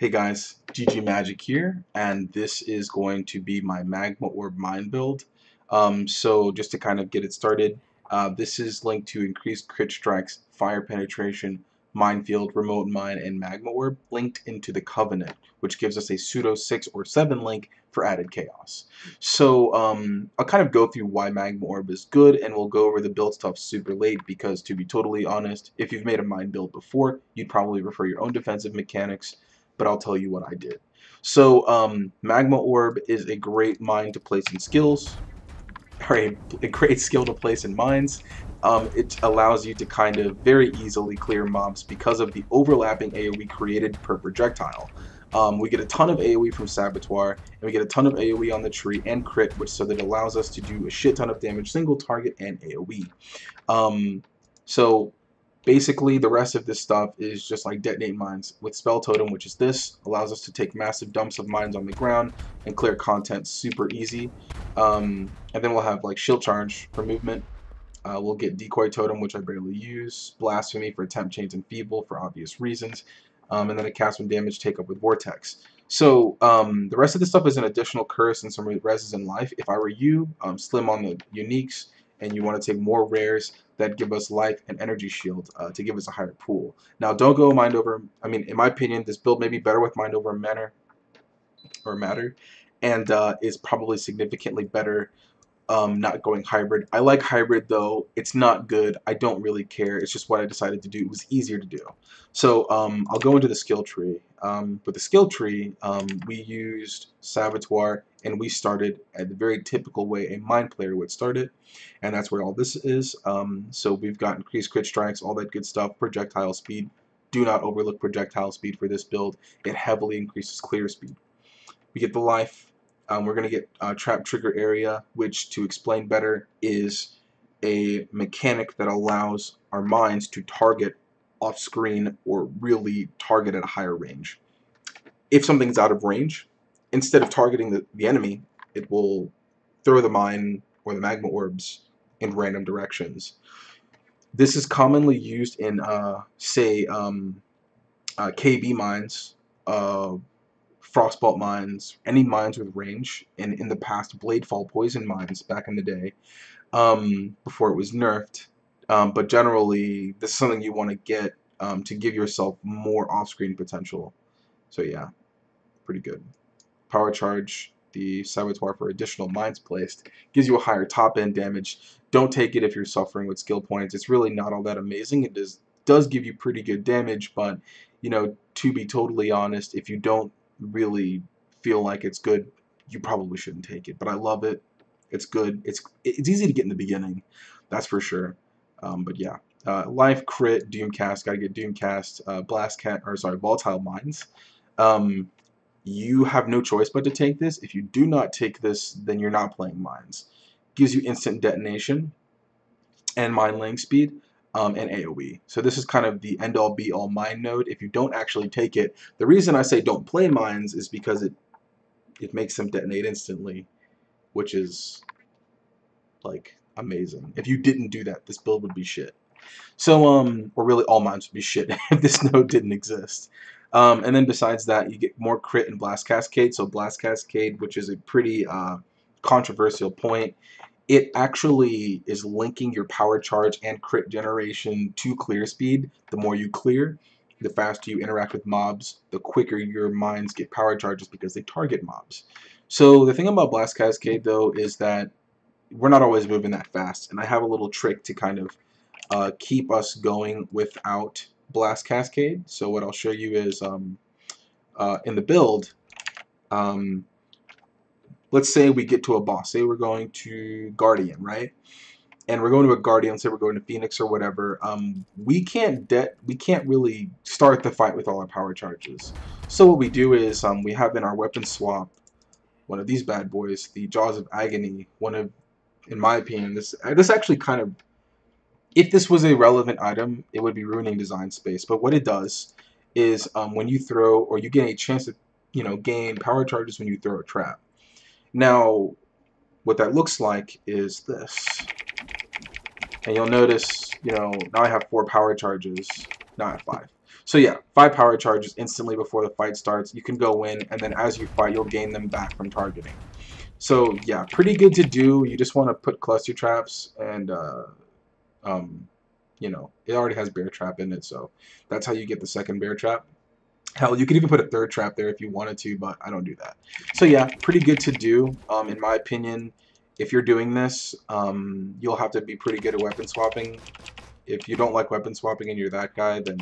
Hey guys, GG Magic here, and this is going to be my Magma Orb mine build. So just to kind of get it started, this is linked to increased crit strikes, fire penetration, minefield, remote mine, and Magma Orb linked into the Covenant, which gives us a pseudo 6 or 7 link for added chaos. So I'll kind of go through why Magma Orb is good, and we'll go over the build stuff super late because, to be totally honest, if you've made a mine build before, you'd probably prefer your own defensive mechanics, but I'll tell you what I did. So Magma Orb is a great mine to place in skills, or a great skill to place in mines. It allows you to kind of very easily clear mobs because of the overlapping AoE created per projectile. We get a ton of AoE from Saboteur, and we get a ton of AoE on the tree and crit, which so that it allows us to do a shit ton of damage, single target, and AoE. So basically, the rest of this stuff is just like detonate mines with Spell Totem, which is this, allows us to take massive dumps of mines on the ground and clear content super easy. And then we'll have like Shield Charge for movement. We'll get Decoy Totem, which I barely use, Blasphemy for Temp Chains and Feeble for obvious reasons, and then a cast when damage take up with Vortex. So the rest of this stuff is an additional curse and some reses in life. If I were you, slim on the uniques, and you want to take more rares that give us life and energy shield to give us a higher pool. Now, don't go mind over. I mean, in my opinion, this build may be better with mind over matter, and is probably significantly better not going hybrid. I like hybrid though. It's not good. I don't really care. It's just what I decided to do. It was easier to do. So I'll go into the skill tree. With the skill tree, we used Saboteur, and we started at the very typical way a mine player would start it, and that's where all this is. So we've got increased crit strikes, all that good stuff, projectile speed. Do not overlook projectile speed for this build. It heavily increases clear speed. We get the life. We're going to get trap trigger area, which, to explain better, is a mechanic that allows our mines to target off screen or really target at a higher range. If something's out of range, instead of targeting the enemy, it will throw the mine or the magma orbs in random directions. This is commonly used in, say, KB mines, Frostbolt mines, any mines with range, and in the past Bladefall poison mines back in the day, before it was nerfed. But generally, this is something you want to get to give yourself more off-screen potential. So yeah, pretty good. Power charge, the Saboteur for additional mines placed, gives you a higher top-end damage. Don't take it if you're suffering with skill points. It's really not all that amazing. It does give you pretty good damage, but you know, to be totally honest, if you don't really feel like it's good, you probably shouldn't take it. But I love it. It's good. It's easy to get in the beginning, that's for sure. But yeah, life, crit, Doomcast. Gotta get Doomcast. Volatile mines. You have no choice but to take this. If you do not take this, then you're not playing mines. Gives you instant detonation and mine laying speed. And AoE. So this is kind of the end-all be-all mine node. If you don't actually take it, the reason I say don't play mines is because it makes them detonate instantly, which is like amazing. If you didn't do that, this build would be shit. So or really all mines would be shit if this node didn't exist. And then besides that, you get more crit and blast cascade. So blast cascade, which is a pretty controversial point. It actually is linking your power charge and crit generation to clear speed. The more you clear, the faster you interact with mobs, the quicker your mines get power charges because they target mobs. So the thing about Blast Cascade, though, is that we're not always moving that fast, and I have a little trick to kind of keep us going without Blast Cascade. So what I'll show you is in the build, let's say we get to a boss. Say we're going to Guardian, right? And we're going to a Guardian. Say we're going to Phoenix or whatever. We can't really start the fight with all our power charges. So what we do is we have in our weapon swap one of these bad boys, the Jaws of Agony. One of, in my opinion, this actually kind of, if this was a relevant item, it would be ruining design space. But what it does is when you throw, or you get a chance to, gain power charges when you throw a trap. Now, what that looks like is this. And you'll notice, now I have 4 power charges. Now I have 5. So yeah, 5 power charges instantly before the fight starts. You can go in, and then as you fight, you'll gain them back from targeting. So yeah, pretty good to do. You just want to put cluster traps, and um, you know, it already has bear trap in it, so that's how you get the second bear trap. Hell, you could even put a third trap there if you wanted to, but I don't do that. So yeah, pretty good to do. In my opinion, if you're doing this, you'll have to be pretty good at weapon swapping. If you don't like weapon swapping and you're that guy, then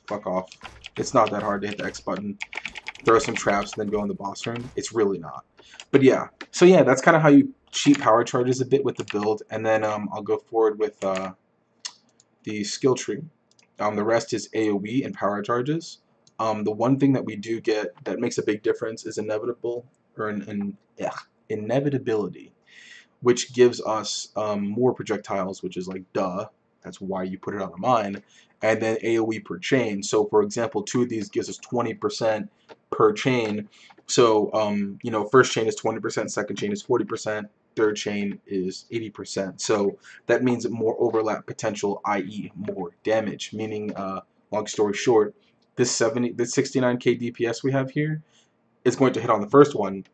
fuck off. It's not that hard to hit the X button, throw some traps, and then go in the boss room. It's really not. But yeah, so yeah, that's kind of how you cheat power charges a bit with the build, and then I'll go forward with the skill tree. The rest is AoE and power charges. The one thing that we do get that makes a big difference is inevitable or inevitability, which gives us more projectiles, which is like duh. That's why you put it on a mine. And then AoE per chain. So for example, 2 of these gives us 20% per chain. So you know, first chain is 20%, second chain is 40%, third chain is 80%. So that means more overlap potential, i.e. more damage. Meaning, long story short, this 69k DPS we have here is going to hit on the first one.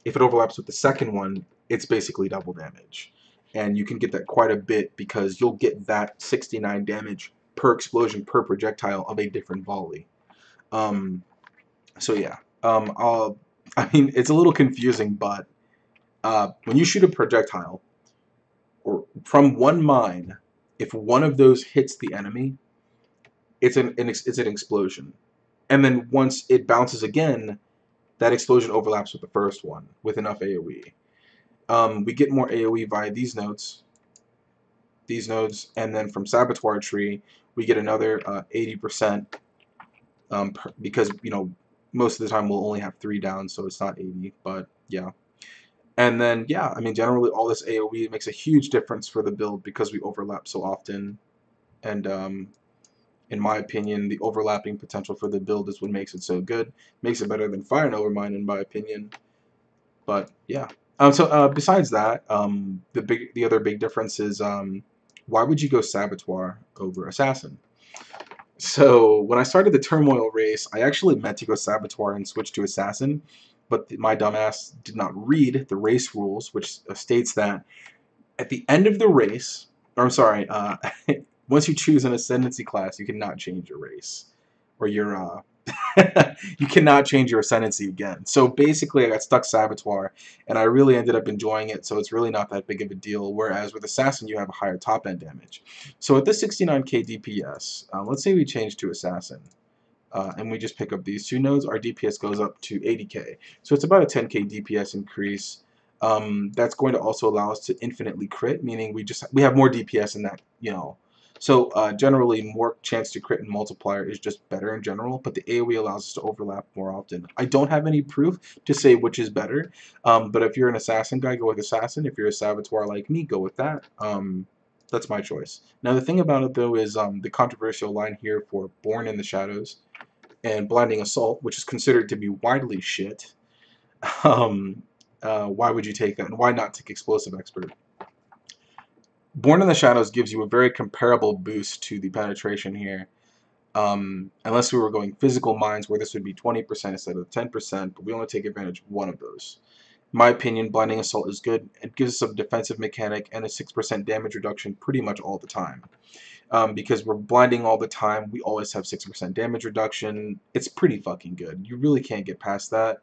If it overlaps with the second one, it's basically double damage. And you can get that quite a bit because you'll get that 69 damage per explosion per projectile of a different volley. So yeah, I mean, it's a little confusing, but when you shoot a projectile or from one mine, if one of those hits the enemy, it's an explosion. And then once it bounces again, that explosion overlaps with the first one with enough AoE. We get more AoE via these nodes, and then from Saboteur tree, we get another 80%, because, you know, most of the time we'll only have 3 down, so it's not 80, but yeah. And then, yeah, I mean, generally all this AoE makes a huge difference for the build because we overlap so often, and in my opinion, the overlapping potential for the build is what makes it so good. Makes it better than Fire and Overmind, in my opinion. But yeah. Besides that, the other big difference is why would you go Saboteur over Assassin? So when I started the Turmoil race, I actually meant to go Saboteur and switch to Assassin, but my dumbass did not read the race rules, which states that at the end of the race, or I'm sorry, once you choose an Ascendancy class, you cannot change your race or your you cannot change your ascendancy again. So basically I got stuck Saboteur, and I really ended up enjoying it, so it's really not that big of a deal, whereas with Assassin you have a higher top end damage. So at the 69k DPS, let's say we change to Assassin, and we just pick up these 2 nodes, our DPS goes up to 80k. So it's about a 10k DPS increase. That's going to also allow us to infinitely crit, meaning we have more DPS in that, you know. So generally, more chance to crit and multiplier is just better in general, but the AoE allows us to overlap more often. I don't have any proof to say which is better, but if you're an Assassin guy, go with Assassin. If you're a Saboteur like me, go with that. That's my choice. Now the thing about it though is the controversial line here for Born in the Shadows and Blinding Assault, which is considered to be widely shit. Why would you take that, and why not take Explosive Expert? Born in the Shadows gives you a very comparable boost to the penetration here, unless we were going physical mines where this would be 20% instead of 10%, but we only take advantage of one of those. In my opinion, Blinding Assault is good. It gives us a defensive mechanic and a 6% damage reduction pretty much all the time. Because we're blinding all the time, we always have 6% damage reduction. It's pretty fucking good. You really can't get past that.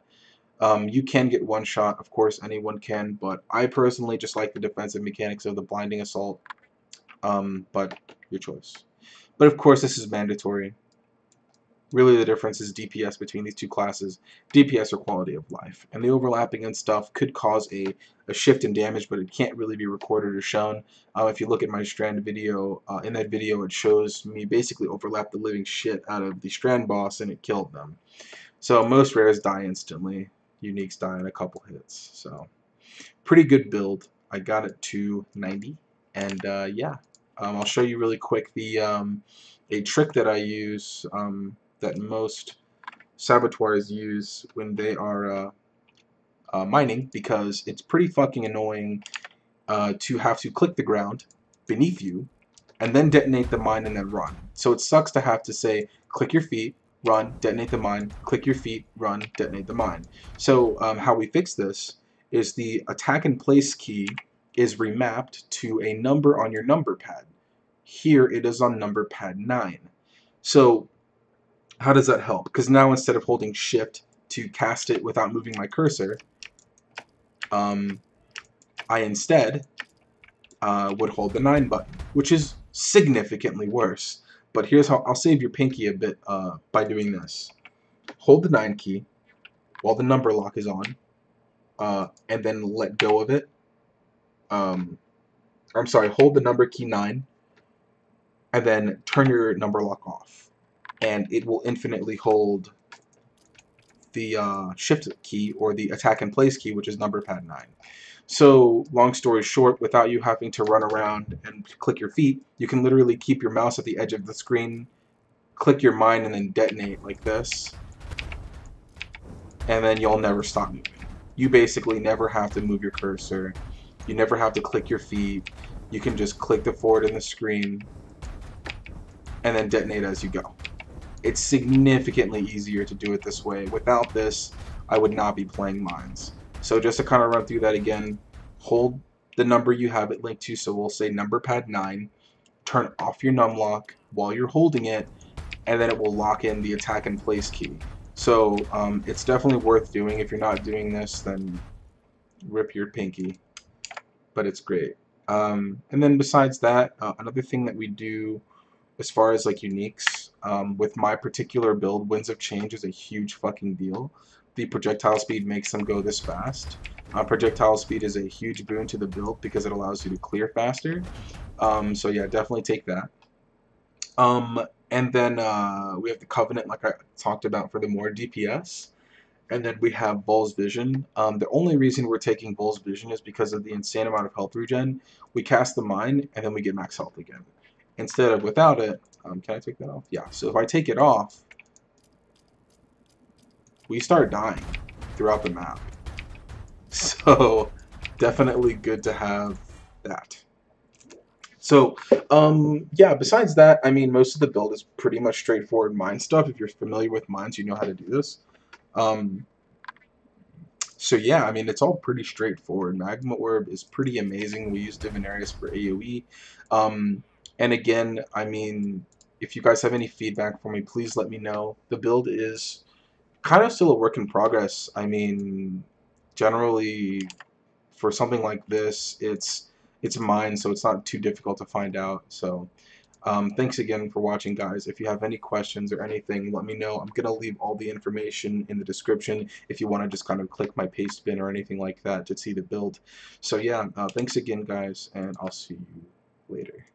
You can get one shot, of course, anyone can, but I personally just like the defensive mechanics of the Blinding Assault, but your choice. But of course, this is mandatory. Really, the difference is DPS between these 2 classes. DPS or quality of life. And the overlapping and stuff could cause a shift in damage, but it can't really be recorded or shown. If you look at my Strand video, in that video it shows me basically overlap the living shit out of the Strand boss, and it killed them. So most rares die instantly. Uniques die in a couple hits. So pretty good build. I got it to 90, and yeah, I'll show you really quick the a trick that I use, that most saboteurs use when they are mining, because it's pretty fucking annoying to have to click the ground beneath you and then detonate the mine and then run. So it sucks to have to say, click your feet, run, detonate the mine, click your feet, run, detonate the mine. So how we fix this is the attack in place key is remapped to a number on your number pad. Here it is on number pad 9. So how does that help? Because now instead of holding shift to cast it without moving my cursor, I instead would hold the 9 button, which is significantly worse. But here's how I'll save your pinky a bit by doing this. Hold the 9 key while the number lock is on, and then let go of it. I'm sorry, hold the number key 9, and then turn your number lock off. And it will infinitely hold the shift key or the attack in place key, which is number pad 9. So long story short, without you having to run around and click your feet, you can literally keep your mouse at the edge of the screen, click your mine, and then detonate like this, and then you'll never stop moving. You basically never have to move your cursor. You never have to click your feet. You can just click the forward in the screen and then detonate as you go. It's significantly easier to do it this way. Without this, I would not be playing mines. So just to kind of run through that again, hold the number you have it linked to, so we'll say number pad 9, turn off your numlock while you're holding it, and then it will lock in the attack in place key. So it's definitely worth doing. If you're not doing this, then rip your pinky, but it's great. And then besides that, another thing that we do as far as like uniques, with my particular build, Winds of Change is a huge fucking deal. The projectile speed makes them go this fast. Projectile speed is a huge boon to the build because it allows you to clear faster. So yeah, definitely take that. And then we have the Covenant, like I talked about, for the more DPS. And then we have Bull's Vision. The only reason we're taking Bull's Vision is because of the insane amount of health regen. We cast the mine, and then we get max health again. Instead of without it, can I take that off? Yeah, so if I take it off, we start dying throughout the map. So definitely good to have that. So yeah, besides that, I mean, most of the build is pretty much straightforward mine stuff. If you're familiar with mines, you know how to do this. So yeah, I mean, it's all pretty straightforward. Magma Orb is pretty amazing. We use Divinarius for AoE. And again, I mean, if you guys have any feedback for me, please let me know. The build is kind of still a work in progress. I mean, generally, for something like this, it's mine, so it's not too difficult to find out. So thanks again for watching, guys. If you have any questions or anything, let me know. I'm going to leave all the information in the description if you want to just kind of click my paste bin or anything like that to see the build. So yeah, thanks again, guys, and I'll see you later.